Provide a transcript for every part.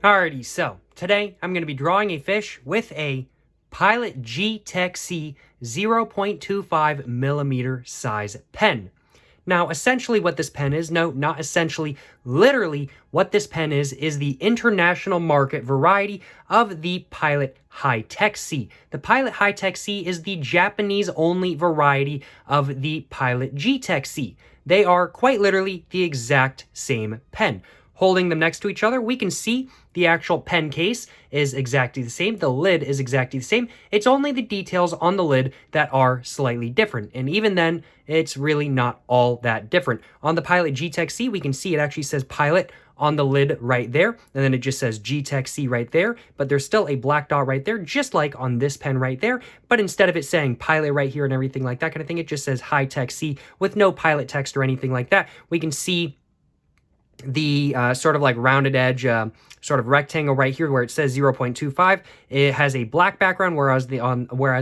Alrighty, so today I'm going to be drawing a fish with a Pilot G-Tec-C 0.25 millimeter size pen. Now, essentially what this pen is, no, not essentially, literally what this pen is the international market variety of the Pilot Hi-Tec-C. The Pilot Hi-Tec-C is the Japanese-only variety of the Pilot G-Tec-C. They are quite literally the exact same pen. Holding them next to each other, we can see the actual pen case is exactly the same. The lid is exactly the same. It's only the details on the lid that are slightly different. And even then, it's really not all that different. On the Pilot G-Tec-C, we can see it actually says Pilot on the lid right there, and then it just says G-Tec-C right there, but there's still a black dot right there, just like on this pen right there, but instead of it saying Pilot right here and everything like that kind of thing, it just says Hi-Tec-C with no Pilot text or anything like that. We can see the sort of like rounded edge sort of rectangle right here where it says 0.25. It has a black background, whereas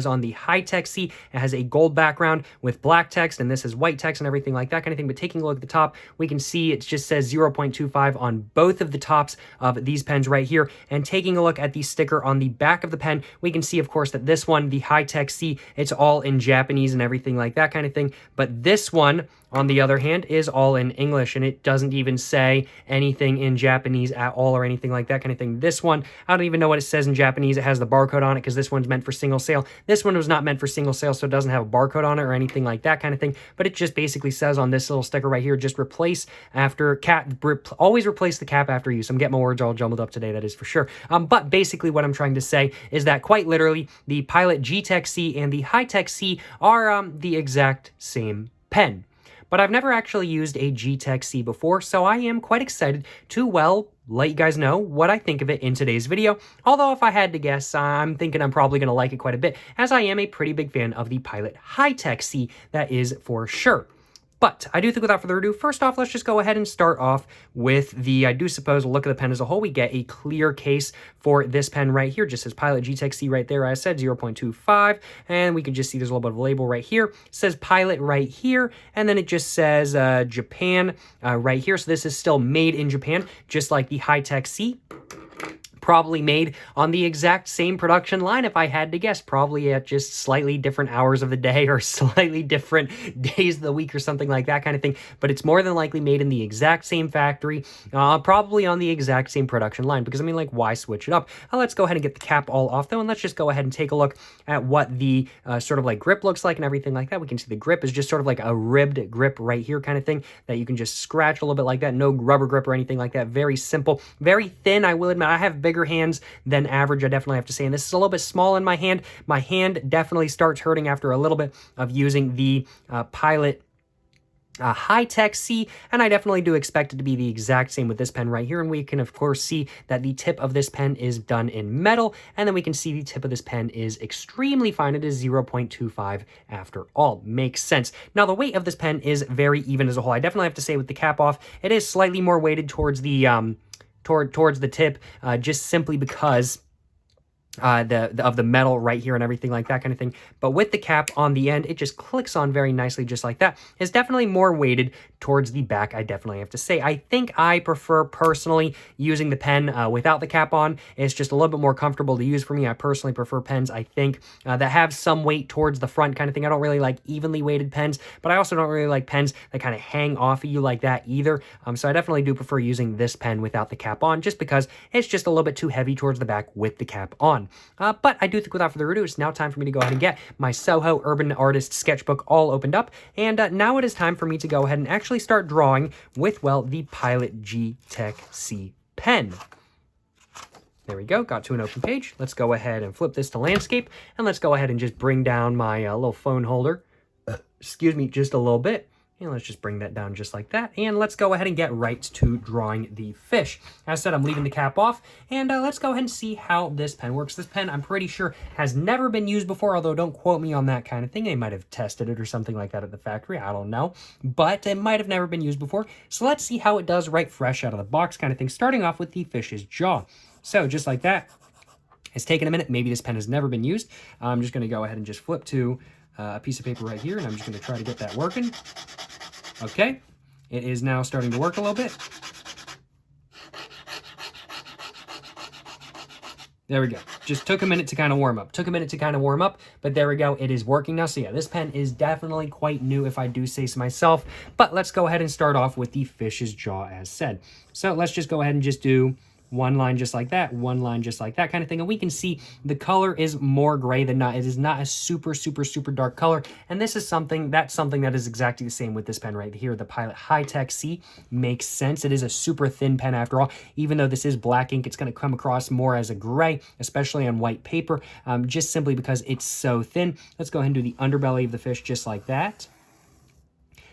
on the Hi-Tec-C, it has a gold background with black text, and this is white text and everything like that kind of thing. But taking a look at the top, we can see it just says 0.25 on both of the tops of these pens right here. And taking a look at the sticker on the back of the pen, we can see, of course, that this one, the Hi-Tec-C, it's all in Japanese and everything like that kind of thing. But this one, on the other hand, is all in English, and it doesn't even say anything in Japanese at all or anything like that kind of thing. This one, I don't even know what it says in Japanese. It has the barcode on it because this one's meant for single sale. This one was not meant for single sale, so it doesn't have a barcode on it or anything like that kind of thing. But it just basically says on this little sticker right here, just replace after cap, always replace the cap after use. I'm getting my words all jumbled up today, that is for sure. But basically what I'm trying to say is that quite literally, the Pilot G-Tec-C and the Hi-Tec-C are the exact same pen. But I've never actually used a G-Tec-C before, so I am quite excited to, well, let you guys know what I think of it in today's video. Although if I had to guess, I'm thinking I'm probably going to like it quite a bit, as I am a pretty big fan of the Pilot Hi-Tec-C, that is for sure. But I do think without further ado, first off, let's just go ahead and start off with the, I do suppose, look at the pen as a whole. We get a clear case for this pen right here. Just says Pilot G-Tec-C right there, as I said, 0.25. And we can just see there's a little bit of a label right here. It says Pilot right here. And then it just says Japan right here. So this is still made in Japan, just like the Hi-Tec-C. Probably made on the exact same production line, if I had to guess, probably at just slightly different hours of the day or slightly different days of the week or something like that kind of thing, but it's more than likely made in the exact same factory, probably on the exact same production line, because I mean, like, why switch it up? Let's go ahead and get the cap all off though, and let's just go ahead and take a look at what the sort of like grip looks like and everything like that. We can see the grip is just sort of like a ribbed grip right here kind of thing that you can just scratch a little bit like that. No rubber grip or anything like that. Very simple, very thin. I will admit I have bigger hands than average, I definitely have to say, and this is a little bit small in my hand. My hand definitely starts hurting after a little bit of using the Pilot Hi-Tec-C, and I definitely do expect it to be the exact same with this pen right here. And we can, of course, see that the tip of this pen is done in metal, and then we can see the tip of this pen is extremely fine. It is 0.25 after all. Makes sense. Now, the weight of this pen is very even as a whole. I definitely have to say, with the cap off, it is slightly more weighted towards the towards the tip, just simply because of the metal right here and everything like that kind of thing. But with the cap on the end, it just clicks on very nicely just like that. It's definitely more weighted towards the back, I definitely have to say. I think I prefer personally using the pen without the cap on. It's just a little bit more comfortable to use for me. I personally prefer pens, I think, that have some weight towards the front kind of thing. I don't really like evenly weighted pens, but I also don't really like pens that kind of hang off of you like that either. So I definitely do prefer using this pen without the cap on, just because it's just a little bit too heavy towards the back with the cap on. But I do think without further ado, it's now time for me to go ahead and get my Soho Urban Artist sketchbook all opened up. And now it is time for me to go ahead and actually start drawing with, well, the Pilot G-Tec-C pen. There we go, got to an open page. Let's go ahead and flip this to landscape, and let's go ahead and just bring down my little phone holder. Excuse me, just a little bit. And let's just bring that down just like that. And let's go ahead and get right to drawing the fish. As I said, I'm leaving the cap off. And let's go ahead and see how this pen works. This pen, I'm pretty sure, has never been used before, although don't quote me on that kind of thing. They might have tested it or something like that at the factory. I don't know. But it might have never been used before. So let's see how it does right fresh out of the box kind of thing, starting off with the fish's jaw. So just like that. It's taken a minute. Maybe this pen has never been used. I'm just going to go ahead and just flip to a piece of paper right here, and I'm just going to try to get that working. Okay, it is now starting to work a little bit. There we go. Just took a minute to kind of warm up. But there we go. It is working now. So yeah, this pen is definitely quite new if I do say so myself. But let's go ahead and start off with the fish's jaw as said. So let's just go ahead and just do one line just like that, one line just like that kind of thing. And we can see the color is more gray than not. It is not a super, super, super dark color. And this is something that is exactly the same with this pen right here. The Pilot G-Tec-C makes sense. It is a super thin pen after all. Even though this is black ink, it's going to come across more as a gray, especially on white paper, just simply because it's so thin. Let's go ahead and do the underbelly of the fish just like that.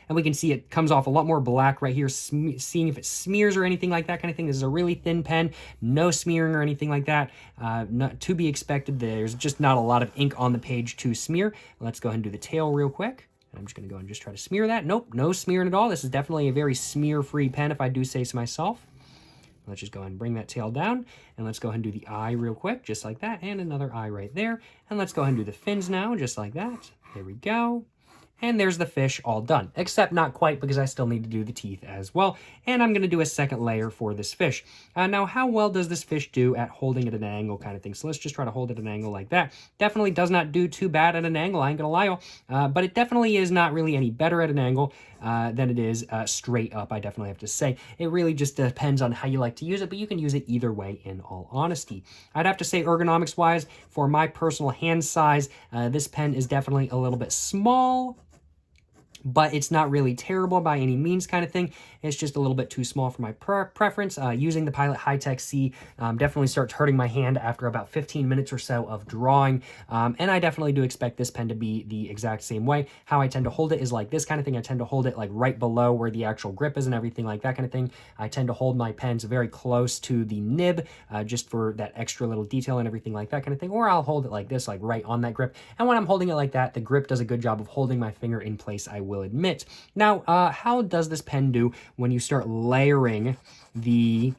And we can see it comes off a lot more black right here, seeing if it smears or anything like that kind of thing. This is a really thin pen, no smearing or anything like that. Not to be expected. There's just not a lot of ink on the page to smear. Let's go ahead and do the tail real quick. I'm just going to go and just try to smear that. Nope, no smearing at all. This is definitely a very smear-free pen if I do say so myself. Let's just go ahead and bring that tail down, and let's go ahead and do the eye real quick, just like that, and another eye right there. And let's go ahead and do the fins now, just like that. There we go. And there's the fish all done, except not quite because I still need to do the teeth as well. And I'm going to do a second layer for this fish. Now, how well does this fish do at holding at an angle kind of thing? So let's just try to hold at an angle like that. Definitely does not do too bad at an angle, I ain't gonna lie. But it definitely is not really any better at an angle than it is straight up, I definitely have to say. It really just depends on how you like to use it, but you can use it either way in all honesty. I'd have to say ergonomics-wise, for my personal hand size, this pen is definitely a little bit small, but it's not really terrible by any means kind of thing. It's just a little bit too small for my preference. Using the Pilot G-Tec-C definitely starts hurting my hand after about 15 minutes or so of drawing. And I definitely do expect this pen to be the exact same way. How I tend to hold it is like this kind of thing. I tend to hold it like right below where the actual grip is and everything like that kind of thing. I tend to hold my pens very close to the nib just for that extra little detail and everything like that kind of thing. Or I'll hold it like this, like right on that grip. And when I'm holding it like that, the grip does a good job of holding my finger in place, I will admit. Now, how does this pen do when you start layering the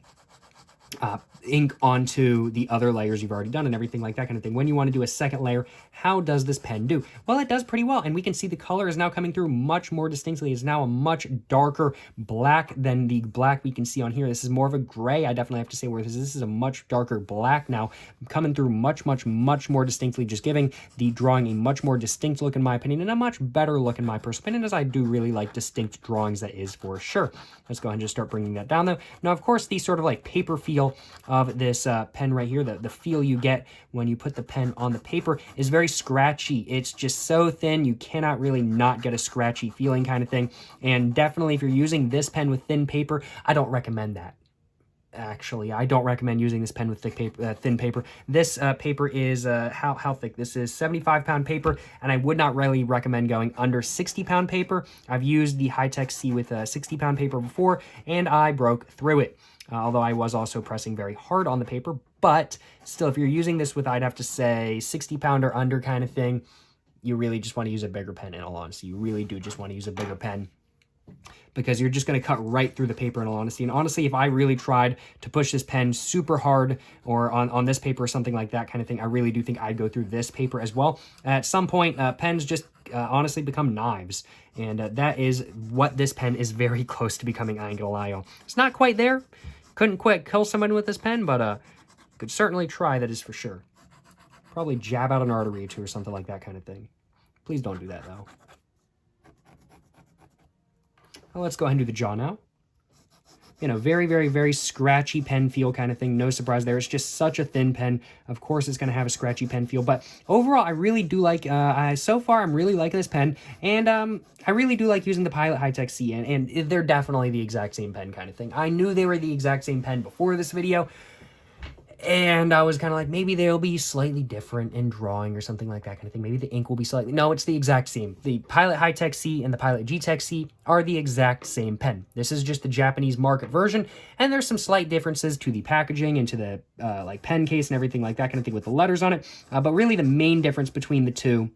ink onto the other layers you've already done and everything like that kind of thing? When you want to do a second layer, how does this pen do? Well, it does pretty well, and we can see the color is now coming through much more distinctly. It's now a much darker black than the black we can see on here. This is more of a gray, I definitely have to say, whereas this is a much darker black now, coming through much, much, much more distinctly, just giving the drawing a much more distinct look in my opinion, and a much better look in my personal opinion, as I do really like distinct drawings, that is for sure. Let's go ahead and just start bringing that down though. Now, of course, the sort of like paper feel of this pen right here, the feel you get when you put the pen on the paper is very scratchy. It's just so thin, you cannot really not get a scratchy feeling kind of thing. And definitely if you're using this pen with thin paper, I don't recommend that. Actually, I don't recommend using this pen with thick paper, thin paper. This paper is, how thick? This is 75-pound paper, and I would not really recommend going under 60-pound paper. I've used the G-Tec-C with 60-pound paper before, and I broke through it. Although I was also pressing very hard on the paper, but still, if you're using this with, I'd have to say, 60-pound or under kind of thing, you really just want to use a bigger pen, in all honesty. You really do just want to use a bigger pen, because you're just going to cut right through the paper, in all honesty. And honestly, if I really tried to push this pen super hard, or on this paper or something like that kind of thing, I really do think I'd go through this paper as well. At some point, pens just honestly become knives, and that is what this pen is very close to becoming, I ain't gonna lie, y'all. It's not quite there. Couldn't quite kill someone with this pen, but could certainly try, that is for sure. Probably jab out an artery or two or something like that kind of thing. Please don't do that, though. Well, let's go ahead and do the jaw now. You know, very, very, very scratchy pen feel kind of thing. No surprise there. It's just such a thin pen. Of course, it's going to have a scratchy pen feel. But overall, I really do like, so far, I'm really liking this pen. And I really do like using the Pilot G-Tec-C. And they're definitely the exact same pen kind of thing. I knew they were the exact same pen before this video. And I was kind of like, maybe they'll be slightly different in drawing or something like that kind of thing. Maybe the ink will be slightly... No, it's the exact same. The Pilot G-Tec-C and the Pilot G-Tec-C are the exact same pen. This is just the Japanese market version, and there's some slight differences to the packaging and to the like pen case and everything like that kind of thing with the letters on it. But really the main difference between the two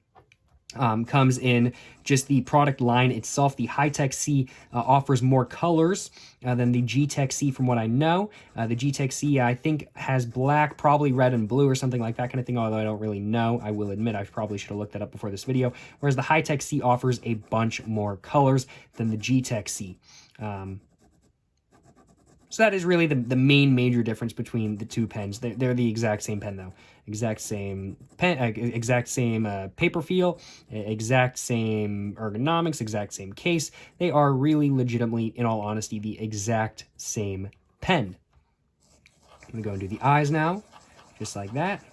comes in just the product line itself. The G-Tec-C offers more colors than the G-Tec-C from what I know. The G-Tec-C, I think, has black, probably red and blue or something like that kind of thing, although I don't really know. I will admit I probably should have looked that up before this video. Whereas the G-Tec-C offers a bunch more colors than the G-Tec-C. So that is really the main major difference between the two pens. They're the exact same pen though. Exact same pen, exact same paper feel, exact same ergonomics, exact same case. They are really legitimately, in all honesty, the exact same pen. I'm gonna go and do the eyes now, just like that.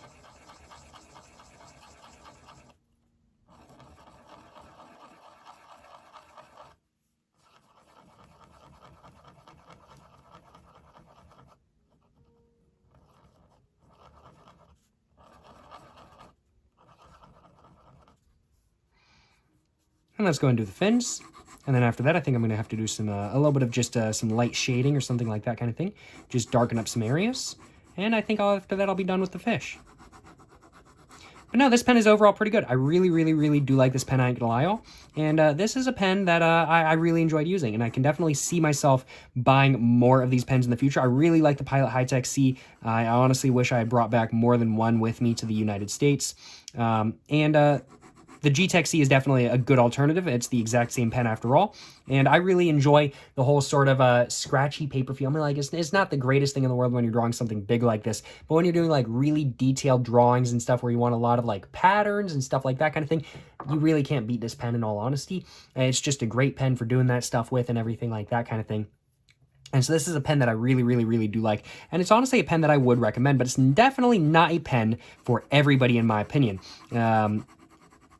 And let's go and do the fins. And then after that, I think I'm going to have to do some a little bit of just some light shading or something like that kind of thing. Just darken up some areas. And I think after that, I'll be done with the fish. But no, this pen is overall pretty good. I really, really, really do like this pen, I ain't gonna lie y'all. And this is a pen that I really enjoyed using, and I can definitely see myself buying more of these pens in the future. I really like the Pilot G-Tec-C. I honestly wish I had brought back more than one with me to the United States. The G-Tec-C is definitely a good alternative. It's the exact same pen after all. And I really enjoy the whole sort of scratchy paper feel. I mean, like, it's not the greatest thing in the world when you're drawing something big like this, but when you're doing like really detailed drawings and stuff where you want a lot of like patterns and stuff like that kind of thing, you really can't beat this pen in all honesty. It's just a great pen for doing that stuff with and everything like that kind of thing. And so this is a pen that I really, really, really do like. And it's honestly a pen that I would recommend, but it's definitely not a pen for everybody in my opinion.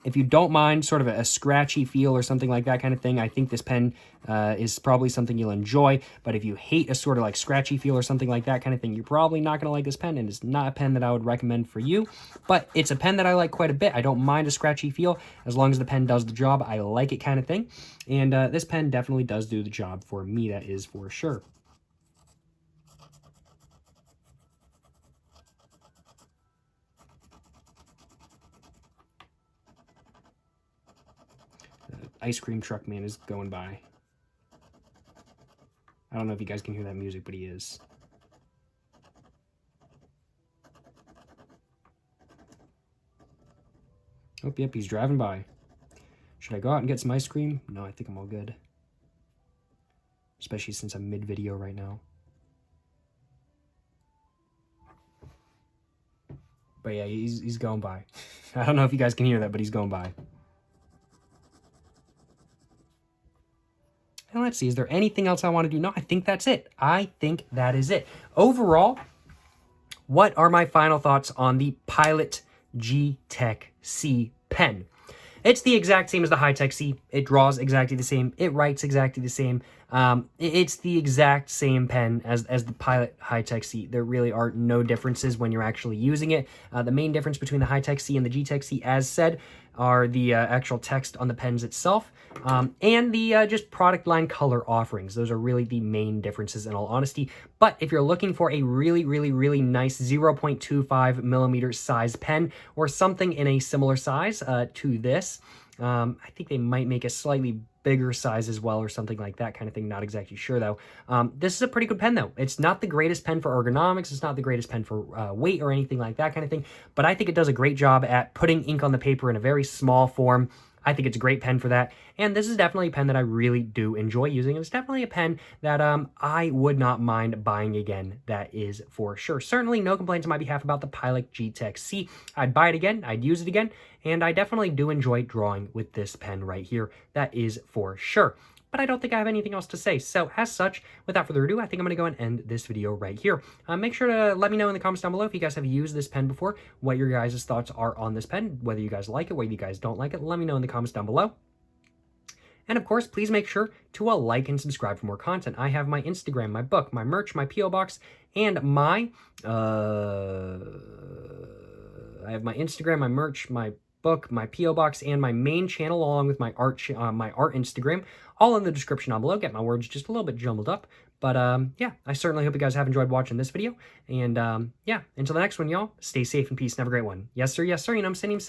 If you don't mind sort of a scratchy feel or something like that kind of thing, I think this pen is probably something you'll enjoy. But if you hate a sort of like scratchy feel or something like that kind of thing, you're probably not going to like this pen, and it's not a pen that I would recommend for you. But it's a pen that I like quite a bit. I don't mind a scratchy feel as long as the pen does the job. I like it kind of thing. And this pen definitely does do the job for me, that is for sure. Ice cream truck man is going by. I don't know if you guys can hear that music, but he is. Oh, yep, he's driving by. Should I go out and get some ice cream? No, I think I'm all good. Especially since I'm mid-video right now. But yeah, he's going by. I don't know if you guys can hear that, but he's going by. And let's see, is there anything else I want to do? No, I think that's it. I think that is it. Overall, what are my final thoughts on the Pilot G-Tec-C pen? It's the exact same as the G-Tec-C. It draws exactly the same. It writes exactly the same. It's the exact same pen as the Pilot G-Tec-C. There really are no differences when you're actually using it. The main difference between the G-Tec-C and the G-Tec-C, as said, are the actual text on the pens itself and the just product line color offerings. Those are really the main differences in all honesty. But if you're looking for a really, really, really nice 0.25 millimeter size pen or something in a similar size to this, I think they might make a slightly bigger size as well or something like that kind of thing. Not exactly sure though. This is a pretty good pen though. It's not the greatest pen for ergonomics. It's not the greatest pen for weight or anything like that kind of thing. But I think it does a great job at putting ink on the paper in a very small form. I think it's a great pen for that. And this is definitely a pen that I really do enjoy using. It's definitely a pen that I would not mind buying again. That is for sure. Certainly no complaints on my behalf about the Pilot G-Tec-C. I'd buy it again. I'd use it again. And I definitely do enjoy drawing with this pen right here. That is for sure. But I don't think I have anything else to say. So as such, without further ado, I think I'm going to go and end this video right here. Make sure to let me know in the comments down below if you guys have used this pen before, what your guys' thoughts are on this pen, whether you guys like it, whether you guys don't like it. Let me know in the comments down below. And of course, please make sure to like and subscribe for more content. I have my Instagram, my book, my merch, my P.O. box, and my I have my Instagram, my merch, my book, my P.O. box, and my main channel, along with my art Instagram, all in the description down below. Get my words just a little bit jumbled up. But yeah, I certainly hope you guys have enjoyed watching this video. And yeah, until the next one, y'all, stay safe and peace and have a great one. Yes, sir, you know what I'm saying?